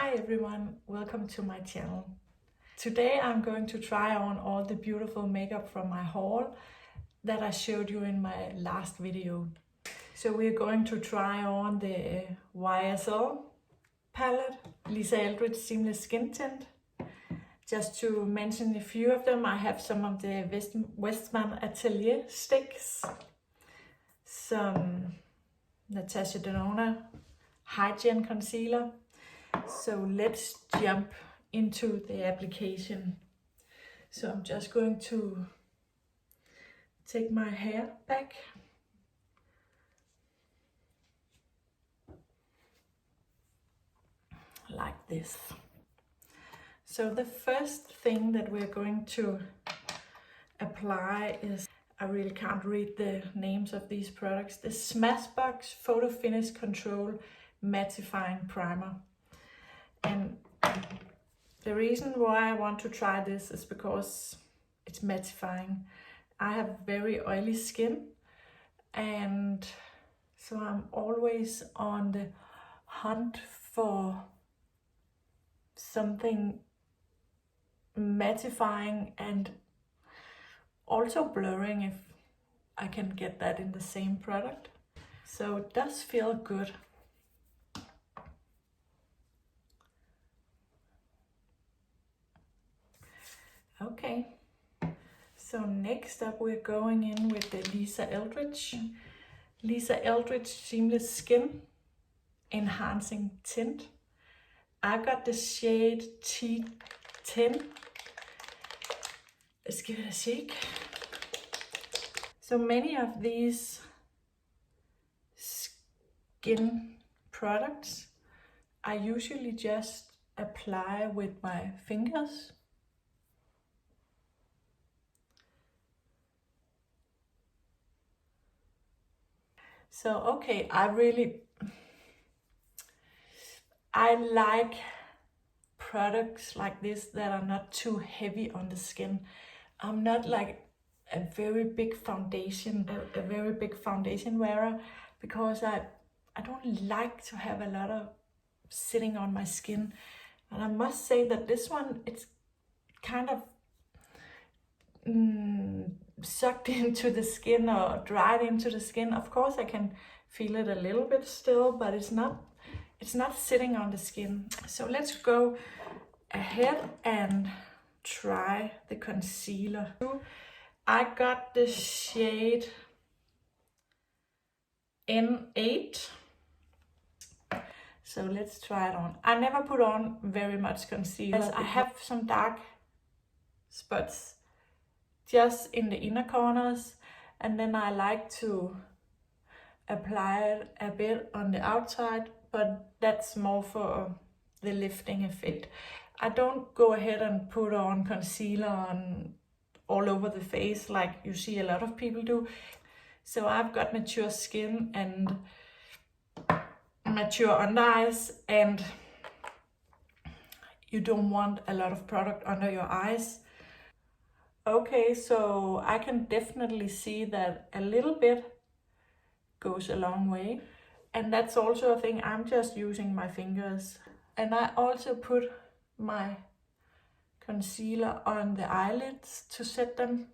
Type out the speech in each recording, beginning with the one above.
Hi everyone, welcome to my channel. Today I'm going to try on all the beautiful makeup from my haul that I showed you in my last video. So we're going to try on the YSL palette, Lisa Eldridge Seamless Skin Tint. Just to mention a few of them, I have some of the Westman Atelier sticks, some Natasha Denona Hygen concealer. So let's jump into the application. So I'm just going to take my hair back. Like this. So the first thing that we're going to apply is, I really can't read the names of these products, the Smashbox Photo Finish Control Mattifying Primer. And the reason why I want to try this is because it's mattifying. I have very oily skin, and so I'm always on the hunt for something mattifying and also blurring if I can get that in the same product. So it does feel good. Okay, so next up we're going in with the Lisa Eldridge Seamless Skin Enhancing Tint. I got the shade T10. Let's give it a shake. So many of these skin products I usually just apply with my fingers. So, okay, I like products like this that are not too heavy on the skin. I'm not like a very big foundation wearer, because I don't like to have a lot of sitting on my skin. And I must say that this one, it's kind of sucked into the skin or dried into the skin. Of course I can feel it a little bit still, but it's not sitting on the skin. So let's go ahead and try the concealer. I got the shade N8. So let's try it on. I never put on very much concealer. I have some dark spots just in the inner corners, and then I like to apply it a bit on the outside, but that's more for the lifting effect. I don't go ahead and put on concealer on all over the face like you see a lot of people do. So I've got mature skin and mature under eyes, and you don't want a lot of product under your eyes. Okay, so I can definitely see that a little bit goes a long way. And that's also a thing, I'm just using my fingers. And I also put my concealer on the eyelids to set them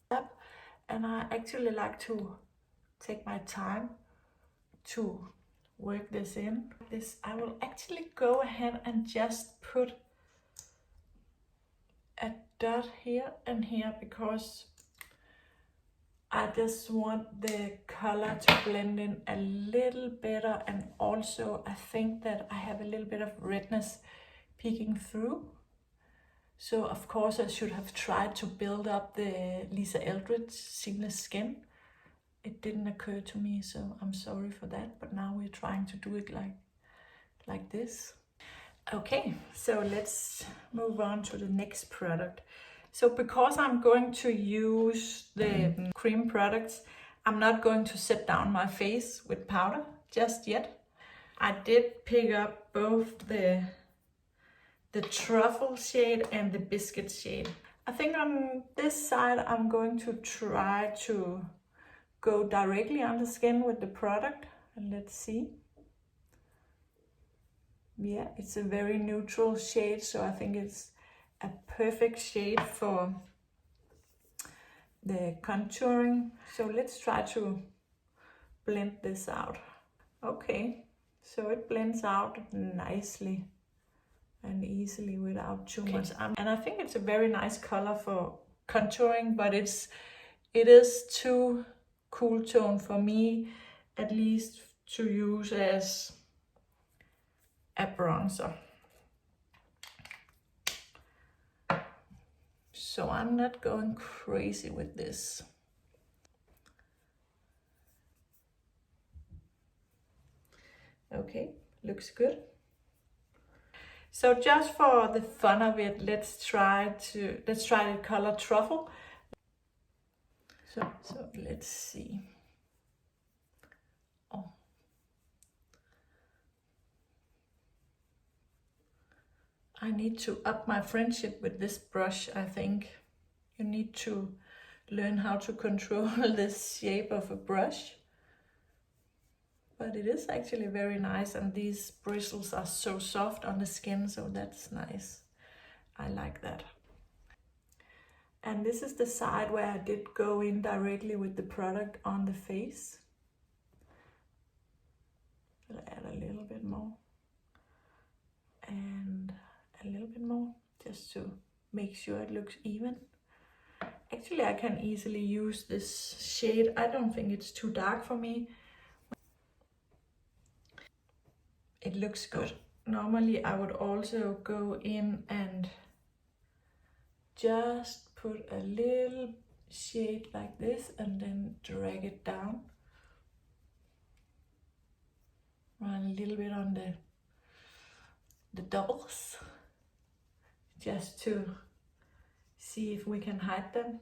up. And I actually like to take my time to work this in. I will actually go ahead and just put a dot here and here, because I just want the color to blend in a little better, and also I think that I have a little bit of redness peeking through. So of course I should have tried to build up the Lisa Eldridge Seamless Skin. It didn't occur to me, so I'm sorry for that, but now we're trying to do it like this. Okay, so let's move on to the next product. So because I'm going to use the cream products, I'm not going to set down my face with powder just yet. I did pick up both the Truffle shade and the Biscuit shade. I think on this side I'm going to try to go directly on the skin with the product, and let's see. yeah, it's a very neutral shade, so I think it's a perfect shade for the contouring. So let's try to blend this out. Okay, so it blends out nicely and easily without too much. And I think it's a very nice color for contouring, but it is too cool tone for me, at least, to use as a bronzer. So I'm not going crazy with this. Okay, looks good. So just for the fun of it, let's try the color Truffle. So let's see. Oh. I need to up my friendship with this brush, I think. You need to learn how to control the shape of a brush. But it is actually very nice, and these bristles are so soft on the skin, so that's nice. I like that. And this is the side where I did go in directly with the product on the face. I'll add a little bit more. And a little bit more, just to make sure it looks even. Actually, I can easily use this shade. I don't think it's too dark for me. It looks good. Normally, I would also go in and just put a little shade like this and then drag it down. Run a little bit on the doubles, just to see if we can hide them.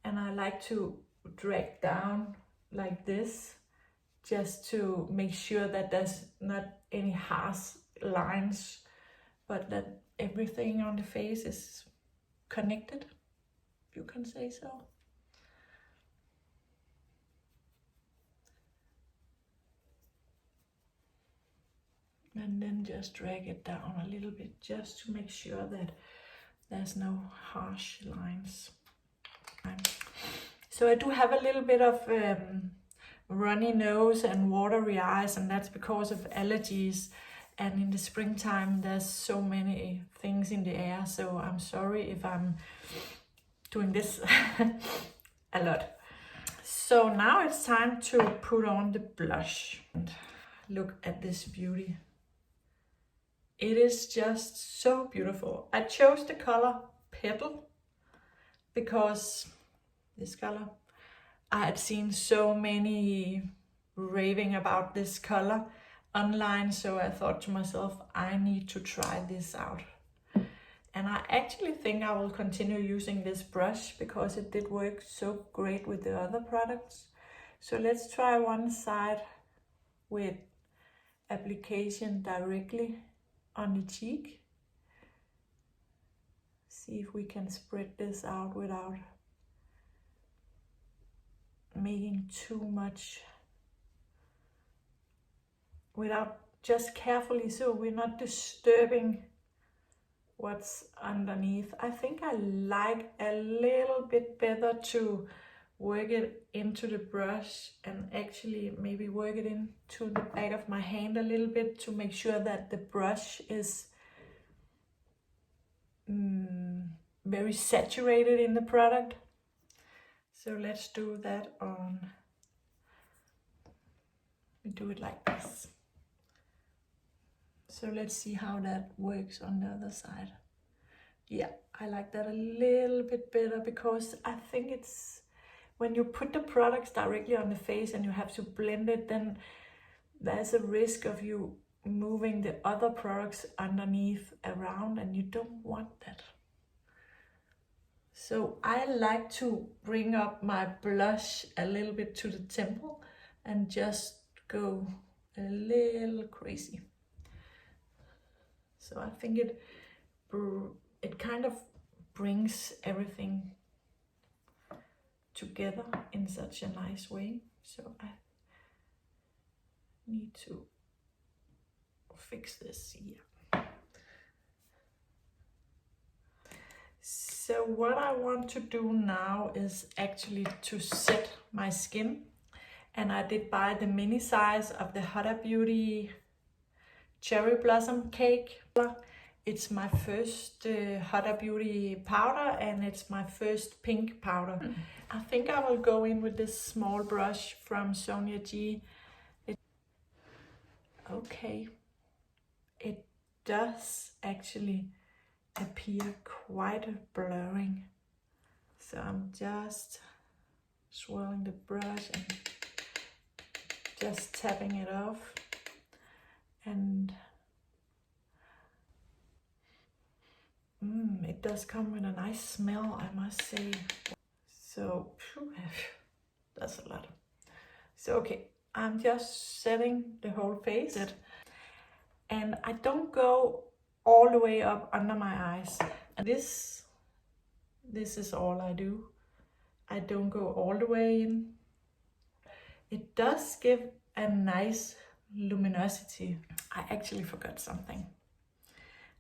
And I like to drag down like this, just to make sure that there's not any harsh lines, but that everything on the face is connected, you can say so. And then just drag it down a little bit, just to make sure that there's no harsh lines. So I do have a little bit of runny nose and watery eyes, and that's because of allergies. And in the springtime, there's so many things in the air, so I'm sorry if I'm doing this a lot. So now it's time to put on the blush. And look at this beauty. It is just so beautiful. I chose the color Petal because this color, I had seen so many raving about this color online, so I thought to myself, I need to try this out. And I actually think I will continue using this brush because it did work so great with the other products. So let's try one side with application directly on the cheek. See if we can spread this out without making too much, without just carefully, so we're not disturbing what's underneath. I think I like a little bit better to work it into the brush and actually maybe work it into the back of my hand a little bit to make sure that the brush is very saturated in the product. So let's do that on, we do it like this. So let's see how that works on the other side. Yeah, I like that a little bit better because I think it's, when you put the products directly on the face and you have to blend it, then there's a risk of you moving the other products underneath around, and you don't want that. So I like to bring up my blush a little bit to the temple and just go a little crazy. So I think it kind of brings everything together in such a nice way. So I need to fix this here. So what I want to do now is actually to set my skin. And I did buy the mini size of the HudaBeauty Cherry Blossom Cake. It's my first HudaBeauty powder, and it's my first pink powder. I think I will go in with this small brush from Sonia G. Okay, it does actually appear quite blurring. So I'm just swirling the brush and just tapping it off. And it does come with a nice smell, I must say. So that's a lot. So okay, I'm just setting the whole face, and I don't go all the way up under my eyes. And this is all I do. I don't go all the way in. It does give a nice luminosity. I actually forgot something.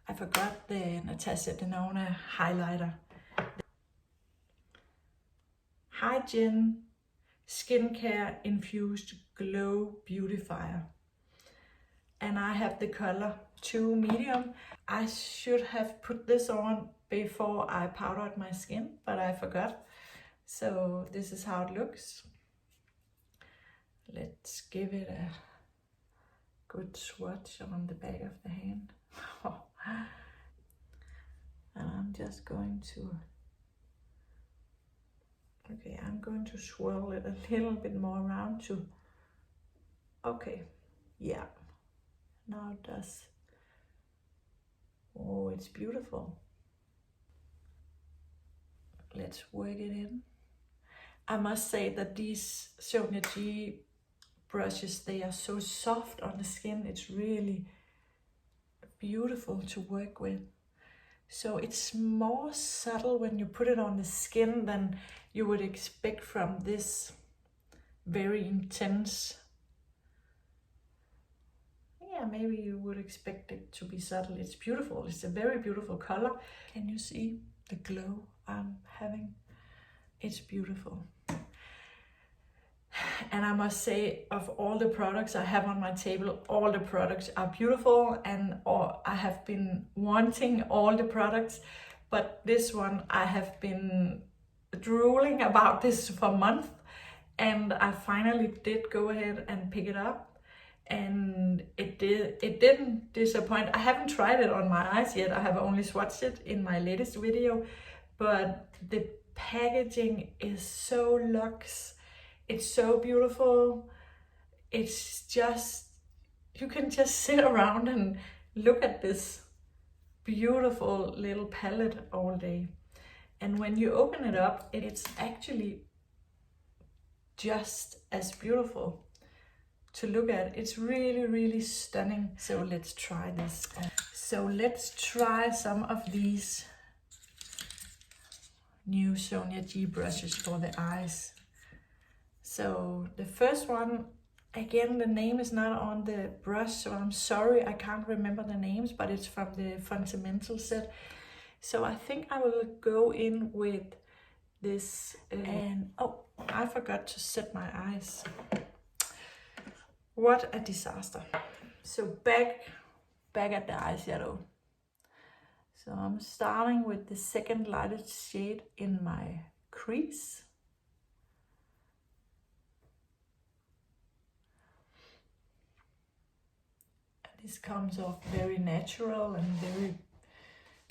I forgot the Natasha Denona highlighter. Hygen Skincare Infused Glow Beautifier. And I have the color 2 medium. I should have put this on before I powdered my skin, but I forgot. So this is how it looks. Let's give it a good swatch on the back of the hand. And I'm just going to, okay, I'm going to swirl it a little bit more around to, okay, yeah, now it does. Oh, it's beautiful. Let's work it in. I must say that these Sonia G brushes, they are so soft on the skin. It's really beautiful to work with. So it's more subtle when you put it on the skin than you would expect from this very intense. Yeah, maybe you would expect it to be subtle. It's beautiful. It's a very beautiful color. Can you see the glow I'm having? It's beautiful. And I must say, of all the products I have on my table, all the products are beautiful, and I have been wanting all the products, but this one I have been drooling about this for months, and I finally did go ahead and pick it up, and it didn't disappoint. I haven't tried it on my eyes yet. I have only swatched it in my latest video, but the packaging is so luxe. It's so beautiful. It's just, you can just sit around and look at this beautiful little palette all day. And when you open it up, it's actually just as beautiful to look at. It's really, really stunning. So let's try this. So let's try some of these new Sonia G brushes for the eyes. So the first one, again, the name is not on the brush, so I'm sorry, I can't remember the names, but it's from the fundamental set. So I think I will go in with this, and oh, I forgot to set my eyes. What a disaster. So back at the eyeshadow. So I'm starting with the second lighted shade in my crease. This comes off very natural and very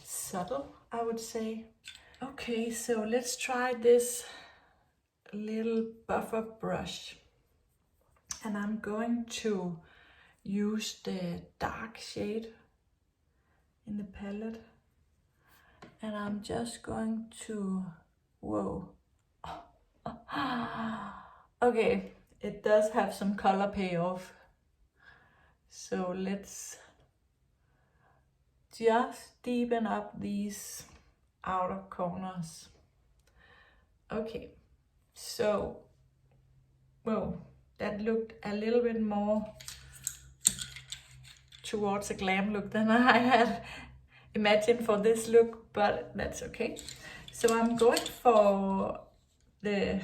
subtle, I would say. Okay, so let's try this little buffer brush. And I'm going to use the dark shade in the palette. And I'm just going to, whoa. Okay, it does have some color payoff. So let's just deepen up these outer corners. Okay, so, whoa, that looked a little bit more towards a glam look than I had imagined for this look, but that's okay. So I'm going for the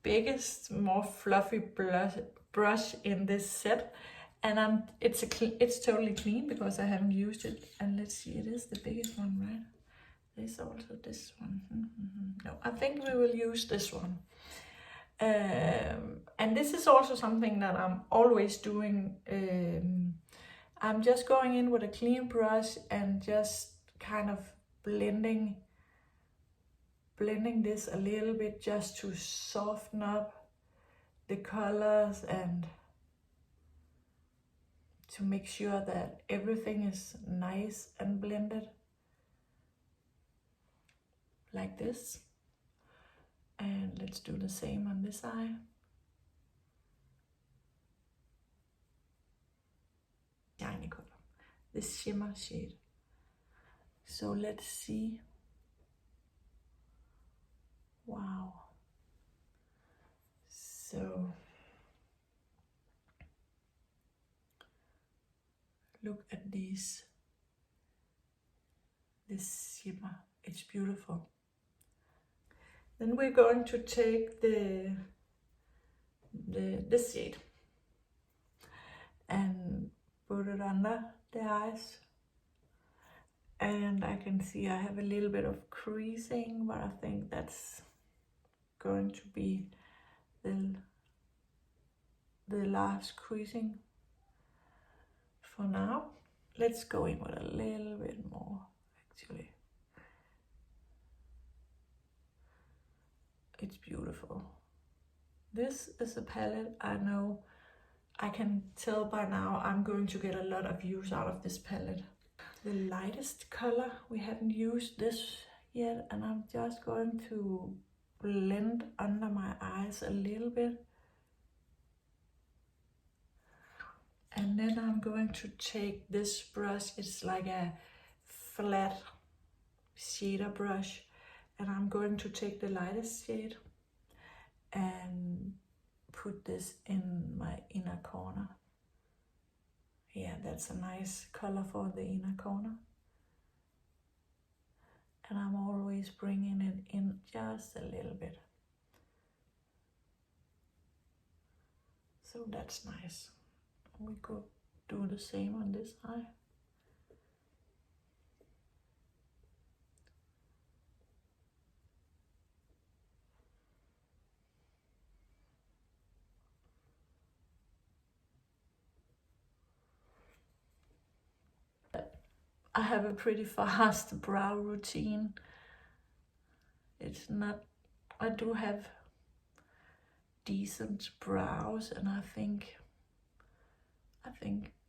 biggest, more fluffy brush in this set, and it's totally clean because I haven't used it. And let's see, it is the biggest one, right? There's also this one. No, I think we will use this one. And this is also something that I'm always doing. I'm just going in with a clean brush and just kind of blending this a little bit just to soften up the colors and to make sure that everything is nice and blended like this. And let's do the same on this eye. Shiny color, this shimmer shade. So let's see. Wow. So look at this shimmer, it's beautiful. Then we're going to take this shade and put it under the eyes. And I can see I have a little bit of creasing, but I think that's going to be the last creasing for now. Let's go in with a little bit more, actually. It's beautiful. This is a palette I know, I can tell by now I'm going to get a lot of use out of this palette. The lightest color, we haven't used this yet, and I'm just going to blend under my eyes a little bit. And then I'm going to take this brush, it's like a flat shader brush, and I'm going to take the lightest shade and put this in my inner corner. Yeah, that's a nice color for the inner corner. And I'm always bringing it in just a little bit. So that's nice. We could do the same on this eye. I have a pretty fast brow routine. It's not, I do have decent brows, and I think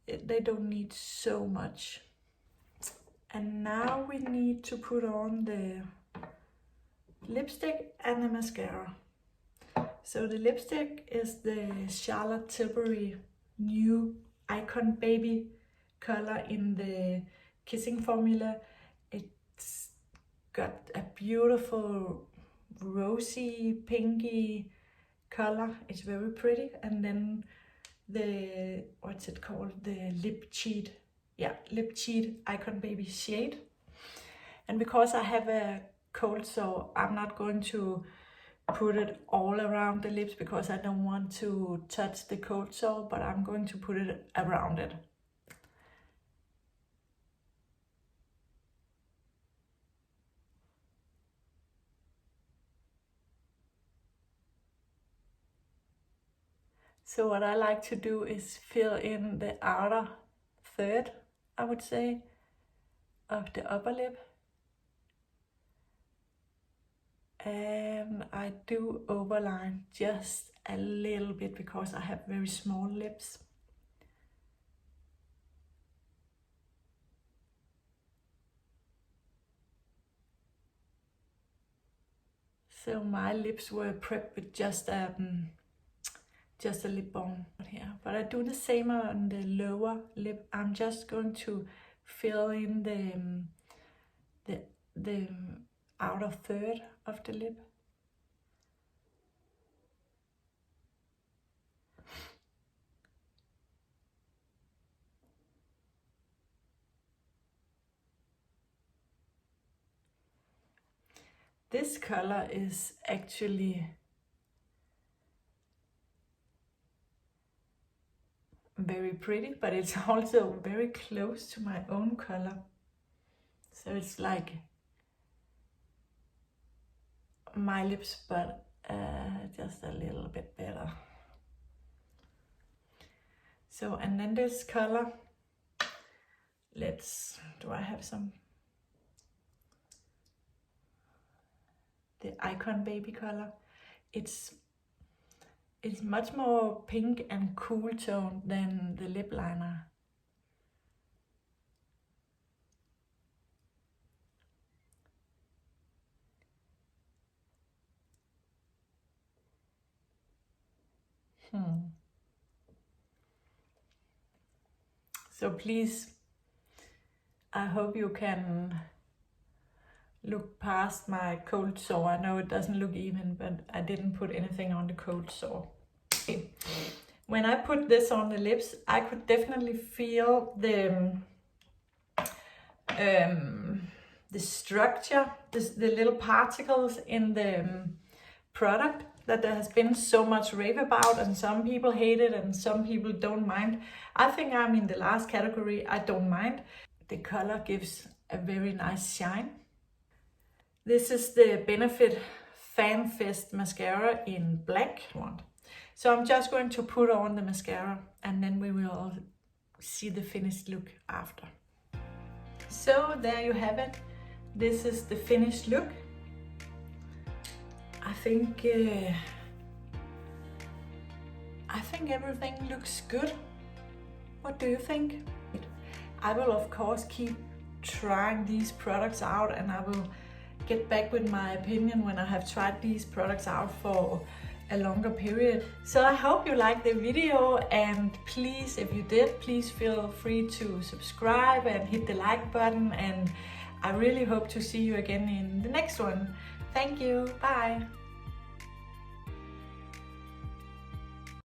they don't need so much. And now we need to put on the lipstick and the mascara. So the lipstick is the Charlotte Tilbury new Icon Baby color in the Kissing formula. It's got a beautiful rosy, pinky color. It's very pretty. And then the, what's it called? The Lip Cheat. Yeah, Lip Cheat Icon Baby shade. And because I have a cold sore, I'm not going to put it all around the lips because I don't want to touch the cold sore, but I'm going to put it around it. So what I like to do is fill in the outer third, I would say, of the upper lip. And I do overline just a little bit because I have very small lips. So my lips were prepped with just a lip balm here. But I do the same on the lower lip. I'm just going to fill in the outer third of the lip. This color is actually very pretty, but it's also very close to my own color. So it's like my lips, but just a little bit better. So, and then this color, do I have some? The Icon Baby color. It's much more pink and cool tone than the lip liner. So please, I hope you can look past my cold sore. I know it doesn't look even, but I didn't put anything on the cold sore. Okay. When I put this on the lips, I could definitely feel the structure, the little particles in the product that there has been so much rave about, and some people hate it and some people don't mind. I think I'm in the last category. I don't mind. The color gives a very nice shine. This is the Benefit Fanfest mascara in black one. So I'm just going to put on the mascara and then we will see the finished look after. So there you have it. This is the finished look. I think everything looks good. What do you think? I will of course keep trying these products out, and I will get back with my opinion when I have tried these products out for a longer period. So I hope you liked the video, and please, if you did, please feel free to subscribe and hit the like button, and I really hope to see you again in the next one. Thank you, bye.